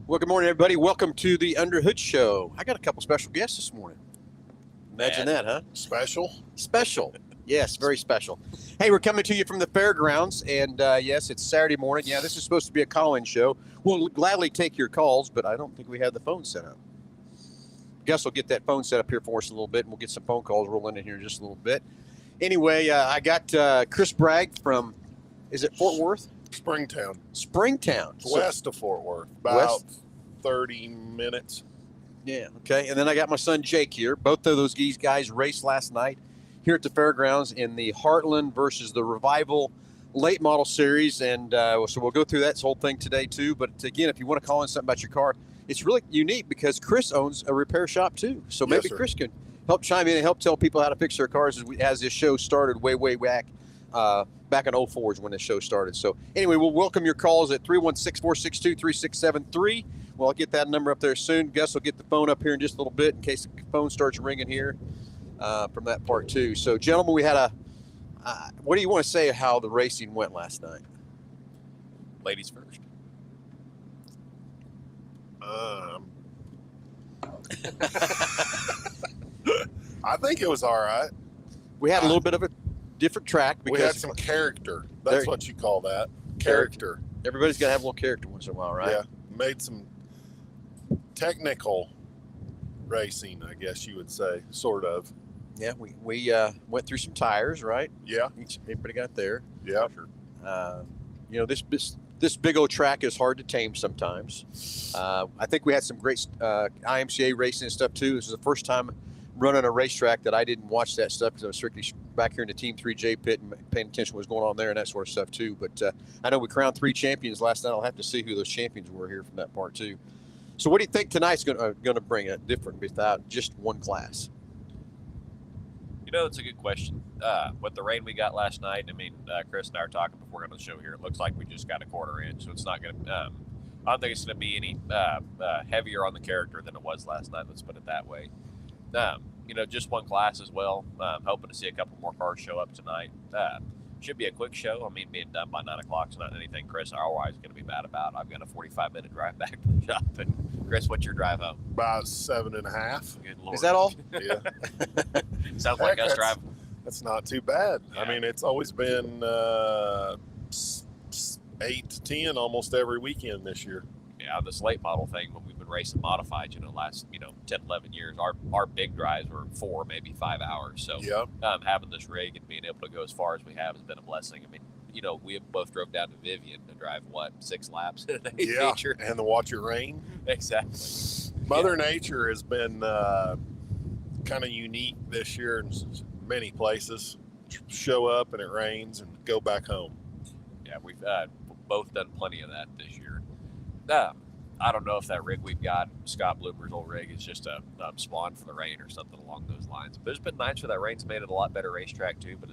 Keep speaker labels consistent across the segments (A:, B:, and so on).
A: Well, good morning, everybody. Welcome to the Underhood Show. I got a couple special guests this morning. Imagine that, huh?
B: Special?
A: Special. Yes, very special. Hey, we're coming to you from the fairgrounds, and yes, it's Saturday morning. Yeah, this is supposed to be a call-in show. We'll gladly take your calls, but I don't think we have the phone set up. Gus will get that phone set up here for us a little bit, and we'll get some phone calls rolling in here in just a little bit. Anyway, I got Chris Bragg from, is it Fort Worth?
B: Springtown.
A: Springtown.
B: West of Fort Worth. About 30 minutes.
A: Yeah, okay. And then I got my son Jake here. Both of those guys raced last night here at the fairgrounds in the Heartland versus the Revival late model series. And so we'll go through that whole thing today too. But again, if you want to call in something about your car, it's really unique because Chris owns a repair shop too. So maybe Chris can help chime in and help tell people how to fix their cars as this show started way back. Back in 04 is when the show started. So anyway, we'll welcome your calls at 316-462-3673. Well, I'll get that number up there soon. Gus will get the phone up here in just a little bit in case the phone starts ringing here from that part too. So gentlemen, we had what do you want to say how the racing went last night?
C: Ladies first.
B: I think it was all right.
A: We had a little bit of a different track because
B: we had some character. That's what you call that. Character.
A: Everybody's got to have a little character once in a while, right?
B: Yeah. Made some technical racing, I guess you would say, sort of.
A: Yeah, we went through some tires, right?
B: Yeah.
A: Everybody got there.
B: Yeah.
A: You know, this big old track is hard to tame sometimes. I think we had some great IMCA racing and stuff too. This is the first time running a racetrack that I didn't watch that stuff because I was strictly back here in the Team 3J pit and paying attention to what was going on there and that sort of stuff too. But I know we crowned 3 champions last night. I'll have to see who those champions were here from that part too. So what do you think tonight's going to bring it different without just one class?
C: You know, it's a good question. With the rain we got last night, I mean, Chris and I are talking before going to the show here. It looks like we just got a quarter inch, so it's not going to. I don't think it's going to be any heavier on the character than it was last night. Let's put it that way. You know, just one class as well. Hoping to see a couple more cars show up tonight. Should be a quick show. I mean, being done by 9 o'clock is not anything Chris otherwise going to be mad about. I've got a 45-minute drive back to the shop. And Chris, what's your drive home?
B: About 7.5.
C: Good Lord.
A: Is that all?
B: Yeah.
C: Sounds like us driving.
B: That's not too bad.
C: Yeah.
B: I mean, it's always been 8 to 10 almost every weekend this year.
C: Yeah, this late model thing, when we've been racing modified, last 10, 11 years, our big drives were 4, maybe 5 hours. So having this rig and being able to go as far as we have has been a blessing. I mean, we both drove down to Vivian to drive 6 laps in a feature.
B: And to watch it rain.
C: Exactly.
B: Mother Nature has been kind of unique this year in many places. Show up and it rains and go back home.
C: Yeah, we've both done plenty of that this year. I don't know if that rig we've got, Scott Bloomer's old rig, is just a spawn for the rain or something along those lines. But there's been nights where that rain's made it a lot better racetrack too. But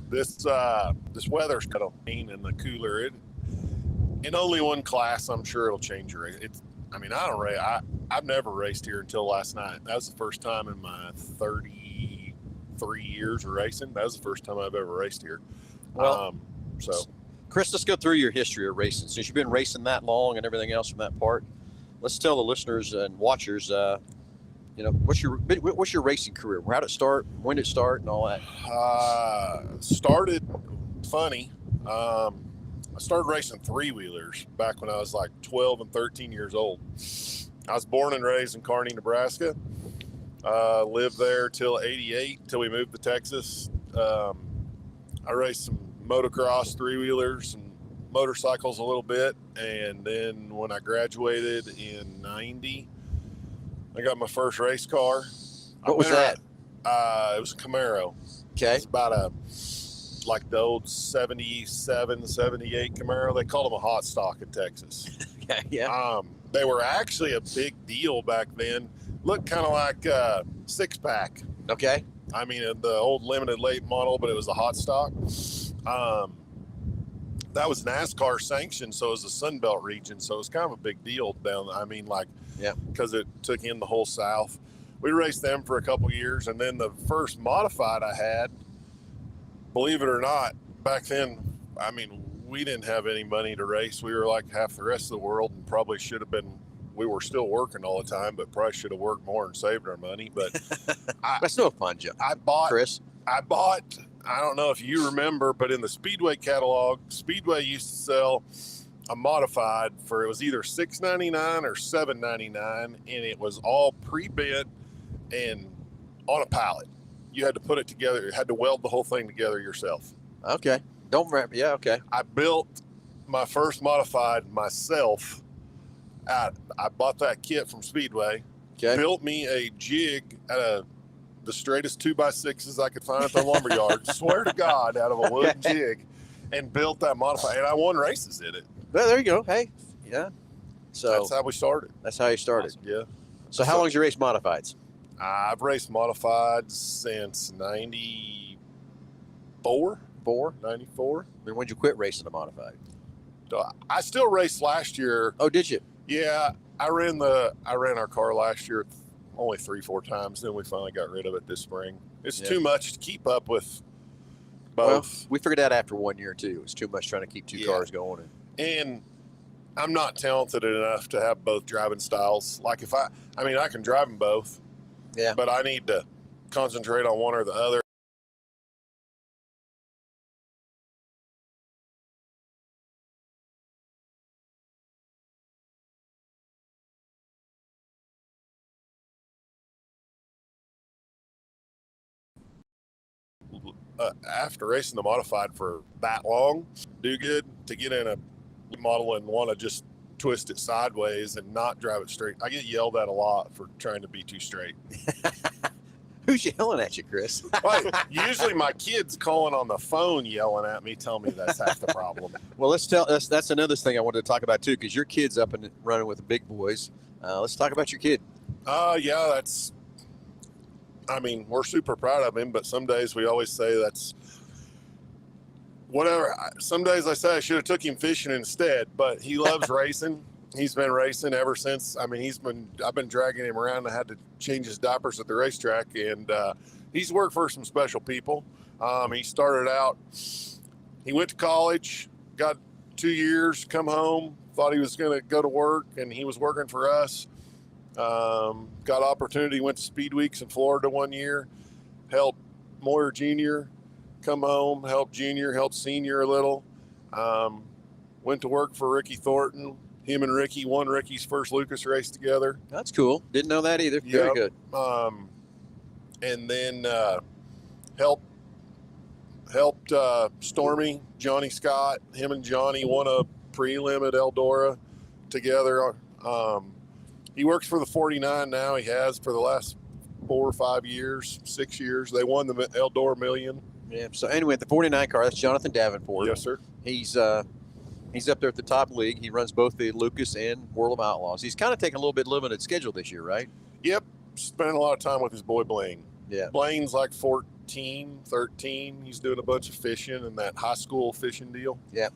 B: this weather's kind of mean and the cooler. In only one class, I'm sure it'll change your race. I've never raced here until last night. That was the first time in my 33 years of racing. That was the first time I've ever raced here.
A: Well, Chris, let's go through your history of racing. Since you've been racing that long and everything else from that part, let's tell the listeners and watchers, what's your racing career? How did it start? When did it start and all that?
B: Started funny. I started racing 3-wheelers back when I was like 12 and 13 years old. I was born and raised in Kearney, Nebraska. Lived there till 88, till we moved to Texas. I raced some motocross 3-wheelers and motorcycles a little bit. And then when I graduated in 90, I got my first race car.
A: What was that?
B: It was a Camaro.
A: Okay.
B: It's about like the old 77, 78 Camaro. They called them a hot stock in Texas.
A: Yeah.
B: They were actually a big deal back then. Looked kind of like a 6-pack.
A: Okay.
B: I mean, the old limited late model, but it was a hot stock. That was NASCAR sanctioned, so it was the Sun Belt region, so it was kind of a big deal down. Because it took in the whole South. We raced them for a couple years, and then the first modified I had, believe it or not, back then I mean, we didn't have any money to race. We were like half the rest of the world, and probably should have been. We were still working all the time, but probably should have worked more and saved our money. But
A: That's no fun, Joe.
B: I bought.
A: Chris.
B: I don't know if you remember, but in the Speedway catalog, Speedway used to sell a modified for, it was either $6.99 or $7.99, and it was all pre-bent and on a pallet. You had to put it together. You had to weld the whole thing together yourself.
A: Okay. Don't remember. Yeah. Okay.
B: I built my first modified myself. I bought that kit from Speedway.
A: Okay.
B: Built me a jig at the straightest 2x6s I could find at the lumber yard. Swear to God, out of a wooden jig, and built that modified. And I won races in it.
A: Well, there you go. Hey. Yeah. So
B: That's how we started.
A: that's how you started.
C: Awesome.
B: Yeah.
A: So how long's you race modifieds?
B: I've raced modifieds since 94.
A: 4.
B: 94.
A: I mean, when'd you quit racing a modified?
B: I still raced last year.
A: Oh, did you?
B: Yeah, I ran our car last year only 3-4 times. Then we finally got rid of it this spring. It's too much to keep up with both.
A: Well, we figured out after 1 year too. It was too much trying to keep two cars going.
B: And I'm not talented enough to have both driving styles. Like I can drive them both.
A: Yeah.
B: But I need to concentrate on one or the other. After racing the modified for that long, do good to get in a model and want to just twist it sideways and not drive it straight. I get yelled at a lot for trying to be too straight.
A: Who's yelling at you, Chris?
B: Right. Usually my kid's calling on the phone yelling at me, telling me that's half the problem.
A: Well, that's another thing I wanted to talk about too, because your kid's up and running with the big boys. Let's talk about your kid.
B: Yeah, we're super proud of him, but some days we always say that's whatever. Some days I say I should have took him fishing instead, but he loves racing. He's been racing ever since. I've been dragging him around. I had to change his diapers at the racetrack, and he's worked for some special people. He started out, he went to college, got 2 years, come home, thought he was going to go to work, and he was working for us. Got opportunity, went to Speed Weeks in Florida 1 year, helped Moyer Jr. come home, helped Junior, helped Senior a little. Went to work for Ricky Thornton. Him and Ricky won Ricky's first Lucas race together.
A: That's cool. Didn't know that either. Very good.
B: And then helped Stormy, Johnny Scott. Him and Johnny won a prelim at Eldora together. He works for the 49 now. He has for the last 4 or 5 years, 6 years. They won the Eldora Million.
A: Yeah. So anyway, the 49 car, that's Jonathan Davenport.
B: Yes, sir.
A: He's up there at the top league. He runs both the Lucas and World of Outlaws. He's kind of taking a little bit limited schedule this year, right?
B: Yep. Spending a lot of time with his boy Blaine.
A: Yeah.
B: Blaine's like 14, 13. He's doing a bunch of fishing and that high school fishing deal.
A: Yeah.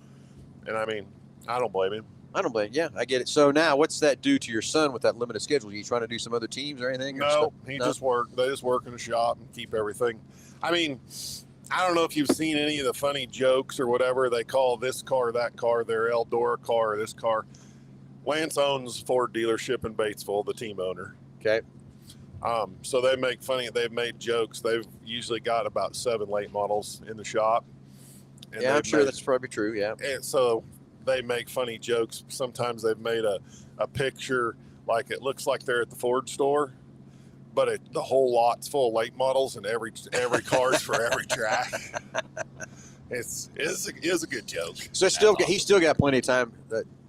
B: And I don't blame him.
A: I don't blame. Yeah, I get it. So now, what's that do to your son with that limited schedule? Are you trying to do some other teams or anything?
B: No, just work. They just work in the shop and keep everything. I don't know if you've seen any of the funny jokes or whatever. They call this car, that car, their Eldora car, or this car. Lance owns Ford dealership in Batesville, the team owner.
A: Okay.
B: So they make funny. They've made jokes. They've usually got about 7 late models in the shop. And
A: yeah, I'm sure that's probably true. Yeah.
B: And so they make funny jokes. Sometimes they've made a picture like it looks like they're at the Ford store, but the whole lot's full of late models and every car's for every track. It's a good joke.
A: So he's still got plenty of time,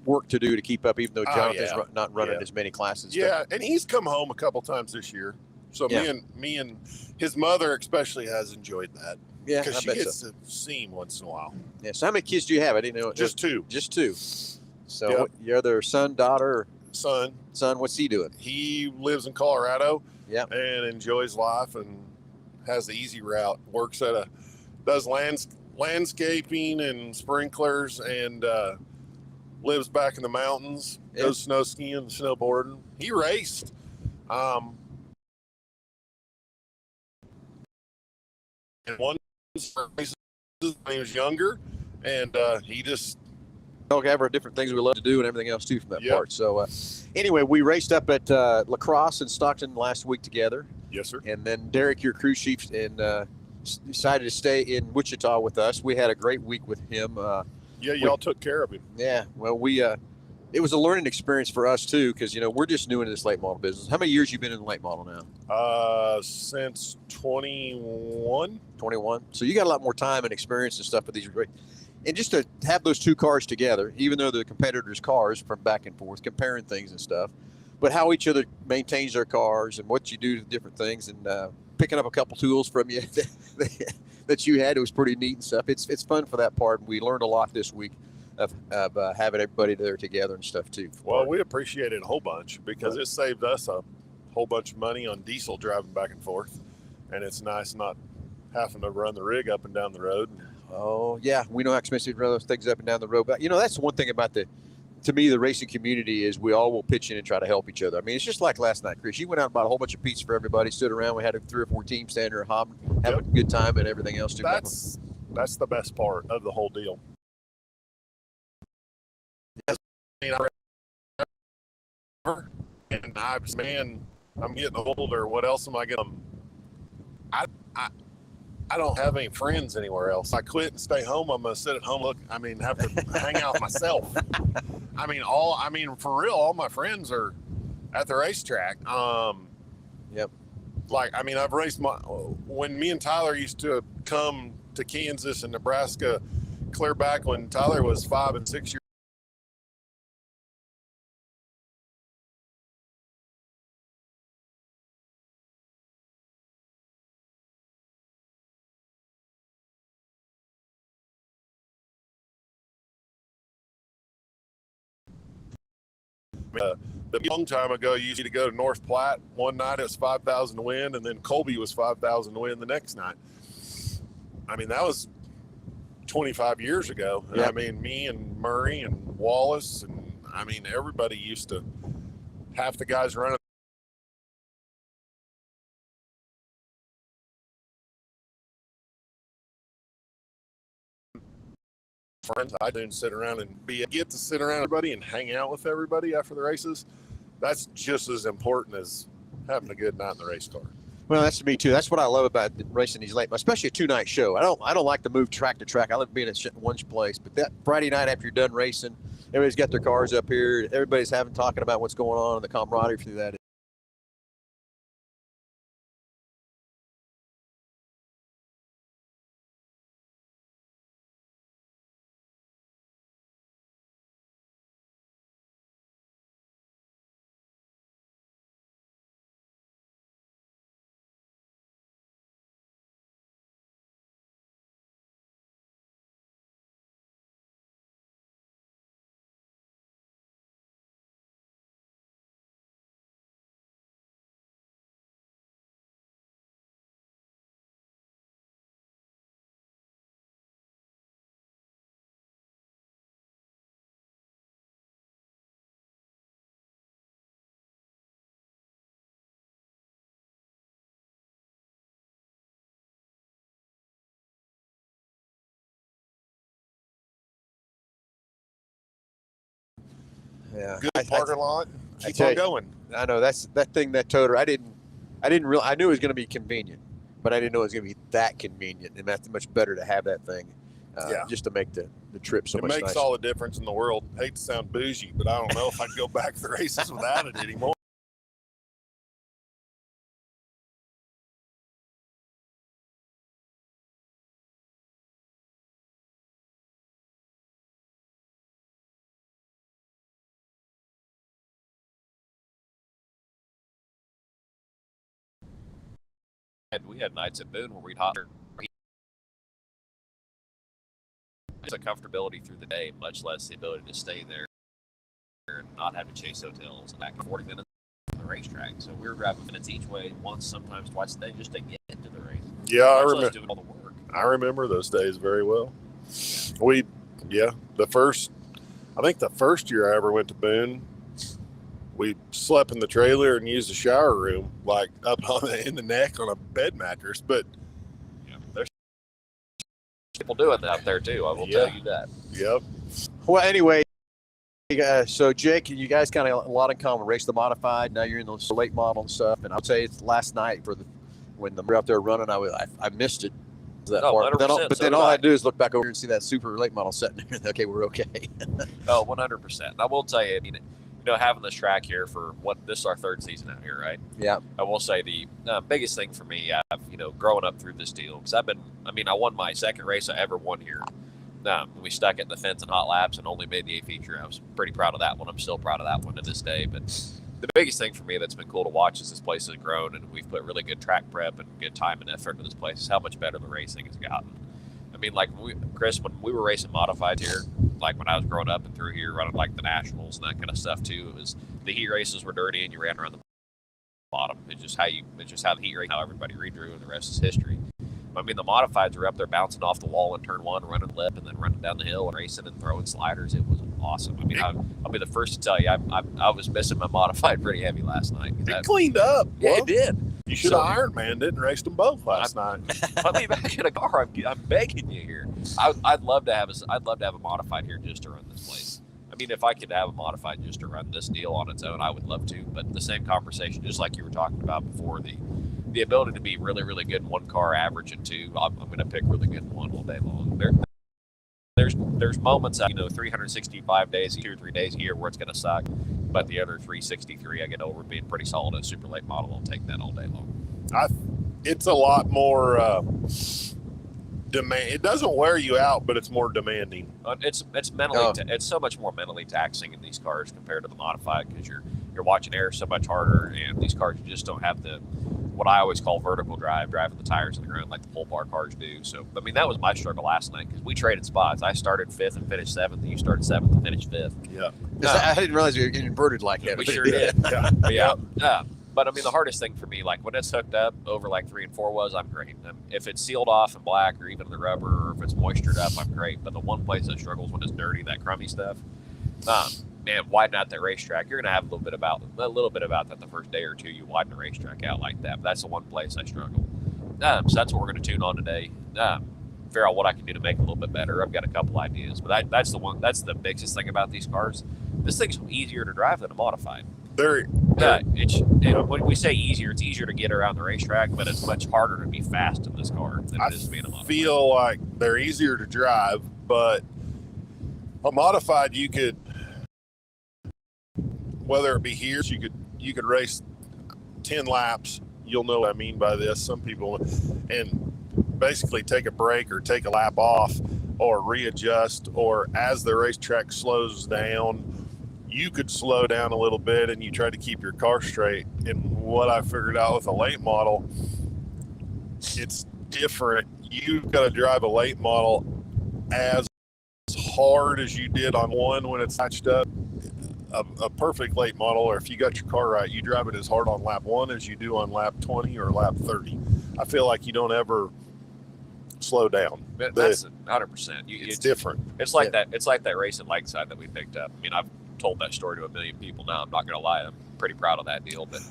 A: work to do to keep up, even though Jonathan's not running as many classes.
B: Yeah, and he's come home a couple times this year. So me and his mother especially has enjoyed that.
A: Yeah,
B: because she gets to see him once in a while.
A: Yeah. So how many kids do you have? I didn't know.
B: Just 2.
A: Just 2. So your other son, daughter?
B: Son.
A: What's he doing?
B: He lives in Colorado.
A: Yeah.
B: And enjoys life and has the easy route. Works does landscaping and sprinklers and lives back in the mountains.
A: Yeah.
B: Goes snow skiing and snowboarding. He raced. And one race when he was younger, and he just
A: All have our different things we love to do and everything else too from that
B: Yep.
A: part. So anyway, we raced up at Lacrosse in Stockton last week together.
B: yes sir.
A: And then Derek, your crew chief, and decided to stay in Wichita with us. We had a great week with him.
B: Yeah, y'all took care of him.
A: Yeah, well, it was a learning experience for us too, because we're just new into this late model business. How many years you been in the late model now?
B: Since 21.
A: 21. So you got a lot more time and experience and stuff with these. And just to have those two cars together, even though they're competitors' cars from back and forth, comparing things and stuff, but how each other maintains their cars and what you do to different things, and picking up a couple tools from you that you had, it was pretty neat and stuff. It's fun for that part. We learned a lot this week of having everybody there together and stuff too.
B: Well, we appreciate it a whole bunch because it saved us a whole bunch of money on diesel driving back and forth, and it's nice not having to run the rig up and down the road.
A: Oh yeah, we know how expensive to run those things up and down the road. But that's one thing about to me, the racing community is we all will pitch in and try to help each other. I mean, it's just like last night, Chris. You went out and bought a whole bunch of pizza for everybody, stood around. We had 3 or 4 teams standing there, having a good time and everything else too.
B: That's the best part of the whole deal. Yes, and I'm getting older. What else am I gonna? I don't have any friends anywhere else. I quit and stay home. I'm gonna sit at home. Have to hang out with myself. For real, all my friends are at the racetrack.
A: Yep.
B: I've raced when me and Tyler used to come to Kansas and Nebraska, clear back when Tyler was 5 and 6 years. A long time ago, you used to go to North Platte. One night it was 5,000 to win, and then Colby was 5,000 to win the next night. That was 25 years ago.
A: Yeah.
B: Me and Murray and Wallace, and everybody used to, half the guys running. Friends, I didn't sit around and get to sit around everybody and hang out with everybody after the races. That's just as important as having a good night in the race car.
A: Well, that's me too. That's what I love about racing these late, especially a 2-night show. I don't like to move track to track. I love being in one place. But that Friday night after you're done racing, everybody's got their cars up here. Everybody's talking about what's going on, and the camaraderie through that. Yeah.
B: Good parking lot. Keep
A: tell
B: on
A: you,
B: going.
A: I know that toter. I didn't really. I knew it was going to be convenient, but I didn't know it was going to be that convenient, and that's much better to have that thing, just to make the trip so much nicer.
B: It makes all the difference in the world. Hate to sound bougie, but I don't know if I'd go back to the races without it anymore.
C: We had nights at Boone where we'd hop. It's a comfortability through the day, much less the ability to stay there and not have to chase hotels and back 40 minutes from the racetrack. So we were driving minutes each way, once, sometimes twice a day, just to get into the race.
B: Yeah, I remember
C: doing all the work.
B: I remember those days very well. The first year I ever went to Boone, we slept in the trailer and used the shower room, like up in the neck on a bed mattress. But
C: there's people doing that out there too. I will tell you that.
B: Yep.
A: Well, anyway, so Jake, you guys kind of a lot in common. Race the modified. Now you're in the late model and stuff. And I'll say it's last night when we were out there running, I missed it. That part. But then all I do is look back over and see that super late model sitting there. Okay, we're okay.
C: 100%. I will tell you, I mean, having this track here for this is our third season out here, right?
A: Yeah.
C: I will say the biggest thing for me, growing up through this deal, because I won my second race I ever won here. We stuck at the fence in hot laps and only made the A feature. I was pretty proud of that one. I'm still proud of that one to this day. But the biggest thing for me that's been cool to watch is this place has grown, and we've put really good track prep and good time and effort into this place. Is how much better the racing has gotten. I mean, like Chris, when we were racing modified here, like when I was growing up and through here running like the nationals and that kind of stuff too, it was the heat races were dirty and you ran around the bottom. It's just how the heat race, how everybody redrew, and the rest is history. I mean, the modifieds were up there bouncing off the wall in turn one, running lip, and then running down the hill and racing and throwing sliders. It was awesome. I mean, I'll be the first to tell you, I was missing my modified pretty heavy last night.
B: It cleaned up.
C: Yeah, it did.
B: You should have Iron Man did and raced them both last night.
C: Put me back in a car. I'm begging you here. I'd love to have a modified here just to run this place. I mean, if I could have a modified just to run this deal on its own, I would love to. But the same conversation, just like you were talking about before, the ability to be really, really good in one car, average in two, I'm going to pick really good in one all day long. There's moments, 365 days, 2 or 3 days a year where it's going to suck, but the other 363, I get over being pretty solid. A super late model, I'll take that all day long.
B: It's a lot more demand. It doesn't wear you out, but it's more demanding.
C: It's mentally, it's so much more mentally taxing in these cars compared to the modified, because you're watching air so much harder, and these cars just don't have what I always call vertical drive, driving the tires in the ground like the pull bar cars do. So, I mean, that was my struggle last night because we traded spots. I started 5th and finished 7th, and you started 7th and finished 5th.
B: Yeah.
A: I didn't realize you were inverted like that.
C: We sure did. Yeah. But I mean, the hardest thing for me, like when it's hooked up over like 3 and 4 I'm great. If it's sealed off and black, or even the rubber, or if it's moistured up, I'm great. But the one place that struggles when it's dirty, that crummy stuff, man, widen out that racetrack. You're going to have a little bit about that the first day or two. You widen the racetrack out like that. But that's the one place I struggle. So that's what we're going to tune on today. Figure out what I can do to make it a little bit better. I've got a couple ideas, but that's the biggest thing about these cars. This thing's easier to drive than a modified. When we say easier, it's easier to get around the racetrack, but it's much harder to be fast in this car than it is being a modified. I
B: feel like they're easier to drive, but a modified you could, whether it be here, you could race 10 laps. You'll know what I mean by this. Some people, and basically take a break or take a lap off or readjust, or as the racetrack slows down, you could slow down a little bit and you try to keep your car straight. And what I figured out with a late model, it's different. You've got to drive a late model as hard as you did on one when it's patched up. A perfect late model, or if you got your car right, you drive it as hard on lap 1 as you do on lap 20 or lap 30. I feel like you don't ever slow down.
C: That's 100%.
B: It's different.
C: It's like that. It's like that race at Lakeside that we picked up. I mean, I've told that story to a million people now. I'm not going to lie. I'm pretty proud of that deal. But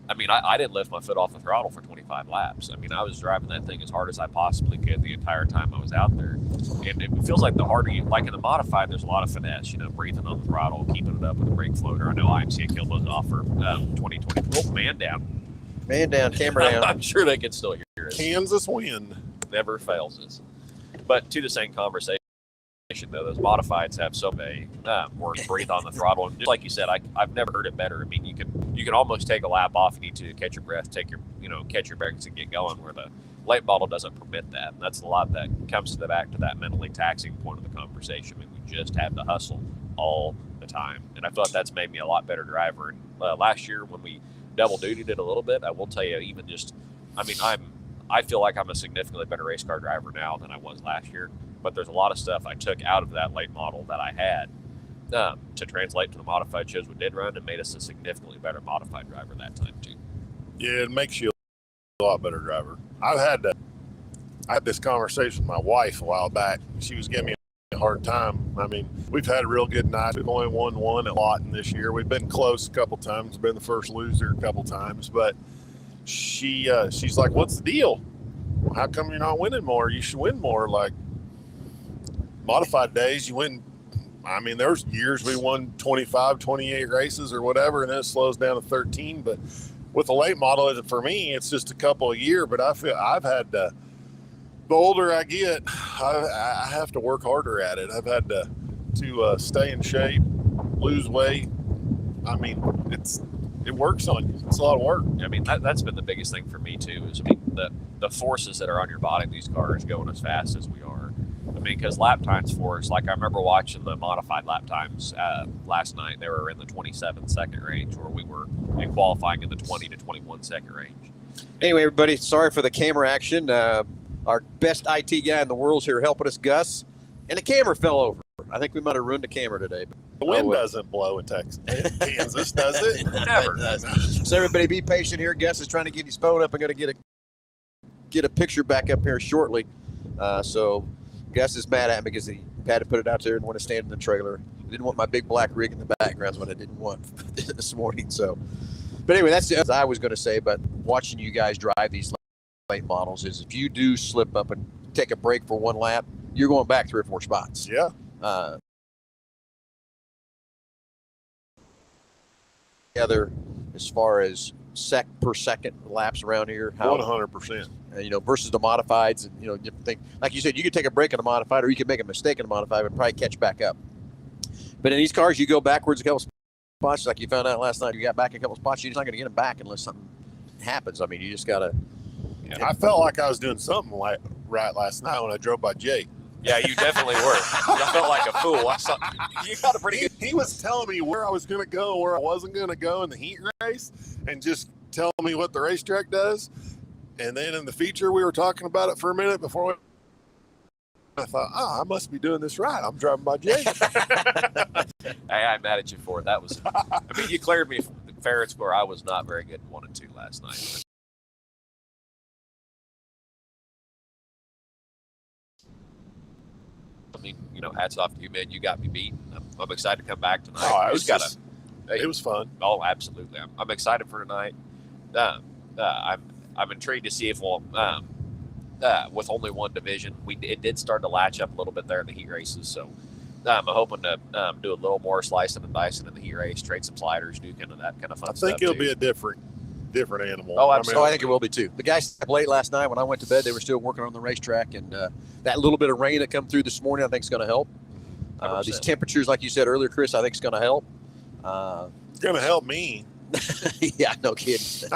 C: I mean, I didn't lift my foot off the throttle for 25 laps. I mean, I was driving that thing as hard as I possibly could the entire time I was out there. And it feels like the harder you, like in the modified, there's a lot of finesse, breathing on the throttle, keeping it up with the brake floater. I know IMC killed those off for 2020. Oh, man down.
A: Man down, camera down.
C: I'm sure they can still hear us.
B: Kansas win.
C: Never fails us. But to the same conversation, though, those modifieds have so many where you breathe on the throttle, and just like you said, I've never heard it better. I mean, you can almost take a lap off. You need to catch your breath, catch your brakes and get going. Where the late model doesn't permit that, and that's a lot that comes back to that mentally taxing point of the conversation. I mean, we just have to hustle all the time, and I feel like that's made me a lot better driver. And last year when we double dutied it a little bit, I will tell you, I feel like I'm a significantly better race car driver now than I was last year. But there's a lot of stuff I took out of that late model that I had to translate to the modified shows we did run, and made us a significantly better modified driver that time too.
B: Yeah, it makes you a lot better driver. I had this conversation with my wife a while back. She was giving me a hard time. I mean, we've had a real good night. We've only won one at Lawton this year. We've been close a couple times, been the first loser a couple times, but she's like, "What's the deal? How come you're not winning more? You should win more." Like, modified days, you win. I mean, there's years we won 25, 28 races or whatever, and then it slows down to 13. But with the late model, for me, it's just a couple a year. But I feel I've had to, the older I get, I have to work harder at it. I've had to stay in shape, lose weight. I mean, it works on you. It's a lot of work.
C: I mean, that's been the biggest thing for me too. Is, I mean, the forces that are on your body, these cars going as fast as we are. I mean, because lap times for us, like I remember watching the modified lap times last night. They were in the 27-second range, where we were in qualifying in the 20 to 21-second range.
A: Anyway, everybody, sorry for the camera action. Our best IT guy in the world's here helping us, Gus, and the camera fell over. I think we might have ruined the camera today.
B: The wind doesn't blow in Texas. Kansas, does it?
C: Never.
A: So everybody be patient here. Gus is trying to get his phone up. I'm going to get a picture back up here shortly. So Gus is mad at me because he had to put it out there and want to stand in the trailer. He didn't want my big black rig in the background is what I didn't want this morning. So, but anyway, that's what I was going to say. But watching you guys drive these late models is if you do slip up and take a break for one lap, you're going back 3 or 4 spots.
B: Yeah.
A: Together as far as per second laps around here, how
B: 100%.
A: Versus the modifieds, and different thing. Like you said, you could take a break in a modified, or you could make a mistake in a modified and probably catch back up. But in these cars, you go backwards a couple spots, like you found out last night. You got back a couple spots, you're just not going to get them back unless something happens. I mean, you just got to.
B: I felt like I was doing something right last night when I drove by Jake.
C: Yeah, you definitely were. I felt like a fool. You got a pretty good.
B: He was telling me where I was going to go, where I wasn't going to go in the heat race, and just telling me what the racetrack does. And then in the feature, we were talking about it for a minute before I thought, I must be doing this right. I'm driving by Jake.
C: Hey, I'm mad at you for it. That was, I mean, you cleared me fair and square. I was not very good in 1 and 2 last night. I mean, hats off to you, man. You got me beat. I'm excited to come back tonight.
B: It was fun.
C: Oh, absolutely. I'm excited for tonight. I'm intrigued to see if we'll, with only one division, it did start to latch up a little bit there in the heat races. So I'm hoping to do a little more slicing and dicing in the heat race, trade some sliders, do kind of that kind of fun stuff.
B: I think it'll be a different animal.
A: Oh, absolutely. I think it will be too. The guys slept late last night. When I went to bed, they were still working on the racetrack, and that little bit of rain that come through this morning, I think is going to help. These temperatures, like you said earlier, Chris, I think is going to help.
B: It's going to help me.
A: Yeah, no kidding.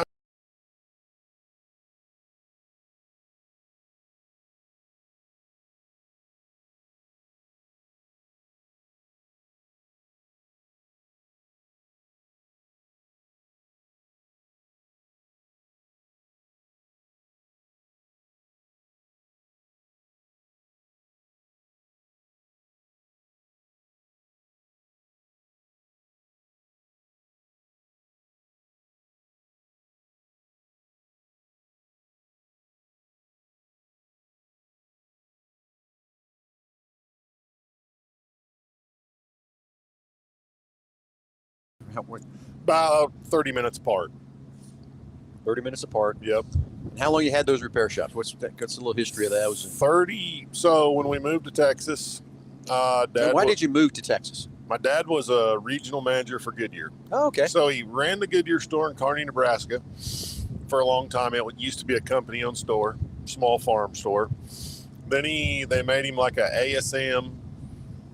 B: About 30 minutes apart.
A: 30 minutes apart.
B: Yep.
A: And how long you had those repair shops? What's a little history of that? That was
B: 30. So when we moved to Texas,
A: why did you move to Texas?
B: My dad was a regional manager for Goodyear.
A: Oh, okay.
B: So he ran the Goodyear store in Kearney, Nebraska for a long time. It used to be a company-owned store, small farm store. Then they made him like a ASM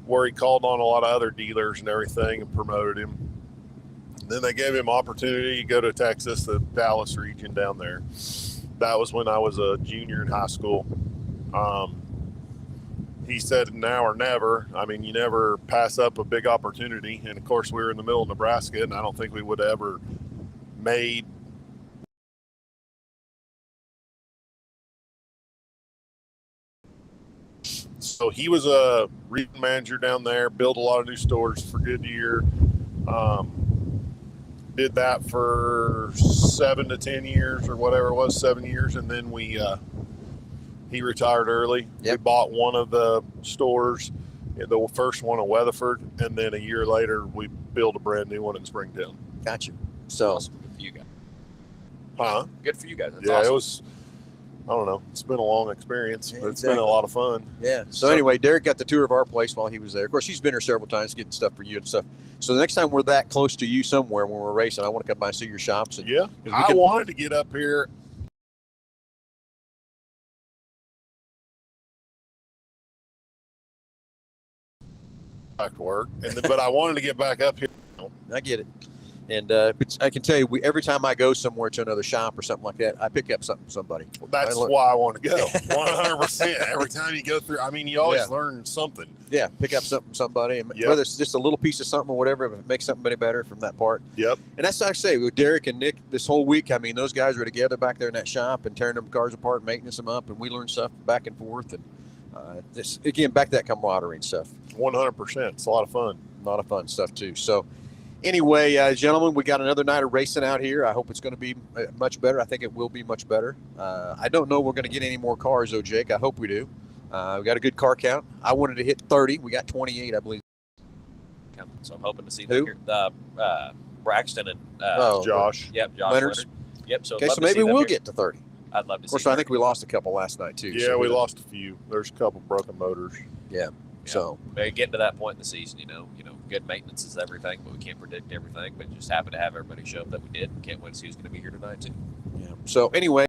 B: where he called on a lot of other dealers and everything and promoted him. Then they gave him opportunity to go to Texas, the Dallas region down there. That was when I was a junior in high school. He said now or never. I mean, you never pass up a big opportunity. And, of course, we were in the middle of Nebraska, and I don't think we would have ever made So he was a regional manager down there, built a lot of new stores for Goodyear. Did that for 7 to 10 years or whatever it was, 7 years. And then he retired early.
A: Yep.
B: We bought one of the stores, the first one in Weatherford. And then a year later, we built a brand new one in Springtown.
A: Gotcha. So
C: Awesome. Good for you guys.
B: Huh?
C: Good for you guys. That's
B: Yeah,
C: awesome.
B: it was I don't know. It's been a long experience,
A: Yeah,
B: but it's been a
A: exactly.
B: lot of fun.
A: Yeah. So anyway, Derek got the tour of our place while he was there. Of course, he's been here several times getting stuff for you and stuff. So the next time we're that close to you somewhere when we're racing, I want to come by and see your shops. And,
B: Yeah, I wanted to get up here. Back to work, but I wanted to get back up here.
A: I get it. And I can tell you, every time I go somewhere to another shop or something like that, I pick up something from somebody.
B: That's why I want to go. 100%. Every time you go through, I mean, you always learn something.
A: Yeah, pick up something from somebody, and
B: Yep.
A: whether it's just a little piece of something or whatever, if it makes something any better from that part.
B: Yep.
A: And that's like I say, with Derek and Nick, this whole week, I mean, those guys were together back there in that shop and tearing them cars apart, maintenance them up, and we learned stuff back and forth. And this again, back to that camaraderie and stuff.
B: 100%. It's a lot of fun.
A: A lot of fun stuff too. So anyway, gentlemen, we got another night of racing out here. I hope it's going to be much better. I think it will be much better. I don't know we're going to get any more cars, though, Jake. I hope we do. We got a good car count. I wanted to hit 30. We got 28, I believe.
C: So I'm hoping to see
A: Who?
C: Braxton and
B: Josh.
C: Yep, Josh
A: Leonard's?
C: Leonard. Yep. So
A: Okay,
C: I'd love
A: so
C: to see
A: maybe
C: them
A: we'll
C: here.
A: get to 30.
C: I'd love to
A: Of
C: see.
A: course, I think we lost a couple last night too.
B: Yeah,
A: so
B: we lost a few. There's a couple broken motors.
A: Yeah. So
C: maybe getting to that point in the season, you know, good maintenance is everything, but we can't predict everything. But just happen to have everybody show up that we did. Can't wait to see who's going to be here tonight too.
A: yeah. So anyway.